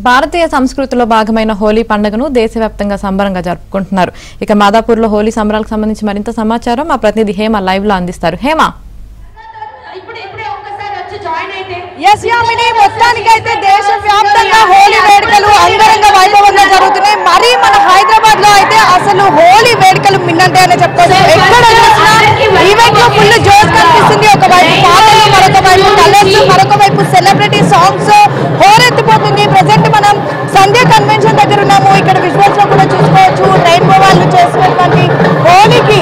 భారతీయ సంస్కృతిలో భాగమైన హోలీ పండుగను దేశవ్యాప్తంగా సంబరంగా జరుపుకుంటున్నారు. ఇక మాదాపూర్లో హోలీ సంబరాలకు సంబంధించి మరింత సమాచారం మా ప్రతినిధి హేమ లైవ్ లో అందిస్తారు. హేమ, మొత్తానికైతే దేశవ్యాప్తంగా హోలీ వేడుకలు అంగరంగ వైభవంగా జరుగుతున్నాయి. మరి మన హైదరాబాద్ లో అయితే అసలు హోలీ వేడుకలు మిన్నంటాయని చెప్పుకోవచ్చు. ఎక్కడ చూసినా ఈవెంట్ లో ఫుల్ జోష్ కనిపిస్తుంది. ఒకవైపు పాటలు, మరొక వైపు కలర్స్, మరొక వైపు సెలబ్రిటీ సాంగ్స్ హోరెత్తిపోతుంది. ప్రెసెంట్ మనం సంధ్య కన్వెన్షన్ దగ్గర ఉన్నాము. ఇక్కడ విజువల్స్ లో కూడా చూసుకోవచ్చు. రెయిన్బో వాళ్ళు చేసినటువంటి హోలీకి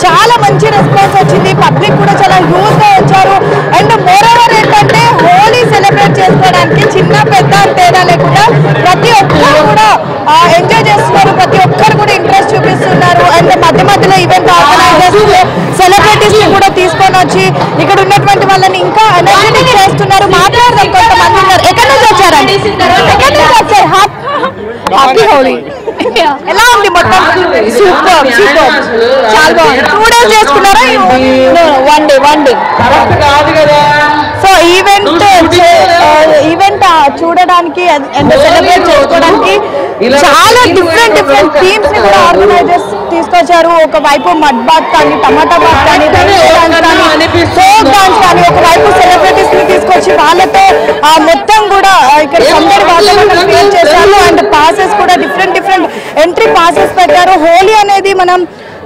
చాలా మంచి రెస్పాన్స్ వచ్చింది. పబ్లిక్ కూడా చాలా హ్యూజ్ గా వచ్చారు. అండ్ మోరోవర్ ఏంటంటే హోలీ సెలబ్రేట్ చేసుకోవడానికి చిన్న పెద్ద తేడా లేకుండా ప్రతి ఒక్కరు కూడా ఎంజాయ్ చేస్తున్నారు. ప్రతి ఒక్కరు కూడా ఇంట్రెస్ట్ చూపిస్తున్నారు. అండ్ మధ్య మధ్యలో ఈవెంట్ ఆర్గనైజర్స్ సెలబ్రిటీస్ కూడా తీసుకొని వచ్చి ఇక్కడ ఉన్నటువంటి వాళ్ళని ఇంకా ఎనర్జెటిక్ చేస్తున్నారు. మాట్లాడదాం, కొంతమంది ఉన్నారు. ఎక్కడి నుంచి వచ్చారండి? ఎక్కడి నుంచి వచ్చారు? హ్యాపీ హోలీ. ఎలా ఉంది మొత్తం? సూపర్ సూపర్, చాలా బాగుంది. 2 days చేసుకున్నారా? One day. సో ఈవెంట్ చూడడానికి అండ్ సెలబ్రేట్ చేసుకోవడానికి చాలా డిఫరెంట్ థీమ్స్ ని కూడా ఆర్గనైజర్స్ తీసుకొచ్చారు. ఒకవైపు మడ్ బాత్ కానీ, టమాటా బాత్ కానీ, ఫోక్ డాన్స్ కానీ, ఒకవైపు సెలబ్రిటీస్ ని తీసుకొచ్చి వాళ్ళతో మొత్తం కూడా ఇక్కడ సందడి వాతావరణం క్రియేట్ చేశారు. అండ్ పాసెస్ కూడా డిఫరెంట్ ఎంట్రీ పాసెస్ పెట్టారు. హోలీ అనేది మనం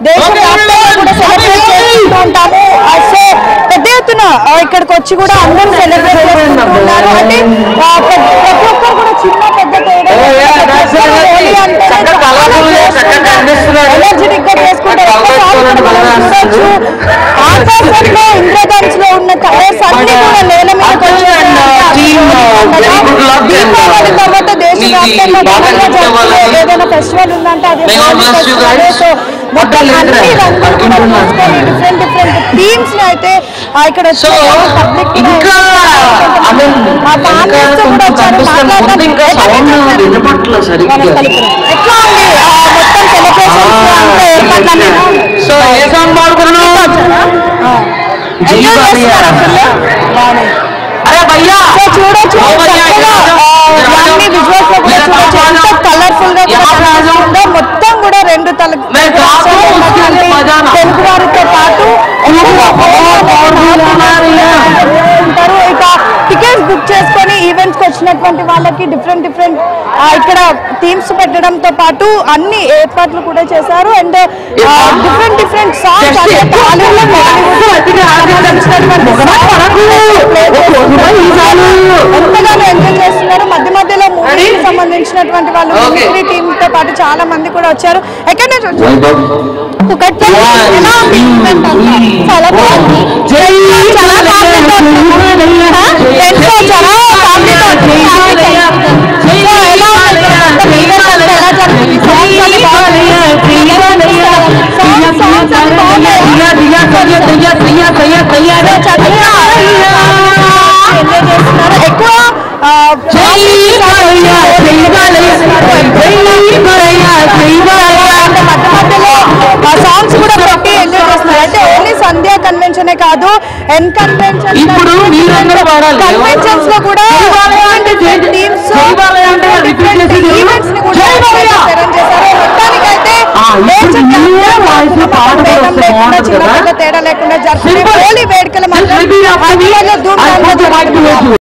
దేశవ్యాప్తంగా కూడా సెలబ్రేట్ చేసుకుంటూ ఉంటాము. సో పెద్ద ఎత్తున ఇక్కడికి వచ్చి కూడా అందరూ సెలబ్రేట్ చేసుకుంటున్నారు. అంటే ప్రతి ఒక్కరు కూడా చిన్న పెద్ద హోలీ అంటే ఎనర్జెటిక్ గా చేసుకుంటారు. చూడొచ్చు, ఆకాశంలో ఇంద్రధనుస్ లో ఉన్న కలర్స్ అన్ని కూడా నేల మీదకి వచ్చి దీపావళి తర్వాత దేశవ్యాప్తంగా ఏదైనా ఫెస్టివల్ ఉందంటే అది సో మొత్తం అన్ని డిఫరెంట్ థీమ్స్ ని అయితే ఇక్కడ పబ్లిక్ ఎట్లా ఉంది మొత్తం సెలబ్రేషన్ చూడొచ్చు. అన్ని విజువల్స్ లో కూడా చూడొచ్చు ఎంత కలర్ఫుల్ గా మొత్తం కూడా 2 తెలుగు వారితో పాటు ఉంటారు. ఇక టికెట్స్ బుక్ చేసుకొని ఈవెంట్స్ కి వచ్చినటువంటి వాళ్ళకి డిఫరెంట్ ఇక్కడ థీమ్స్ పెట్టడంతో పాటు అన్ని ఏర్పాట్లు కూడా చేశారు. అండ్ డిఫరెంట్ సాంగ్స్ ఎంతగానో ఎంజాయ్ చేస్తున్నారు. మధ్యలో మూవీకి సంబంధించినటువంటి వాళ్ళు మిమిక్రీ టీమ్ తో పాటు చాలా మంది కూడా వచ్చారు. ఎక్కడి నుంచి వచ్చారు? చాలా బాగుంది. ఎక్కువ సాంగ్స్ కూడా పెట్టి ఎంజాయ్ చేస్తున్నారు. అంటే ఓన్లీ సంధ్యా కన్వెన్షనే కాదు, ఎన్ కన్వెన్షన్ కన్వెన్షన్స్ లో కూడా టీమ్స్ ఈవెంట్స్ ని కూడా అరేంజ్ చేశారు. మొత్తానికైతే చిన్న తేడా లేకుండా జరుగుతుంది. హోలీ వేడుకలు మాత్రం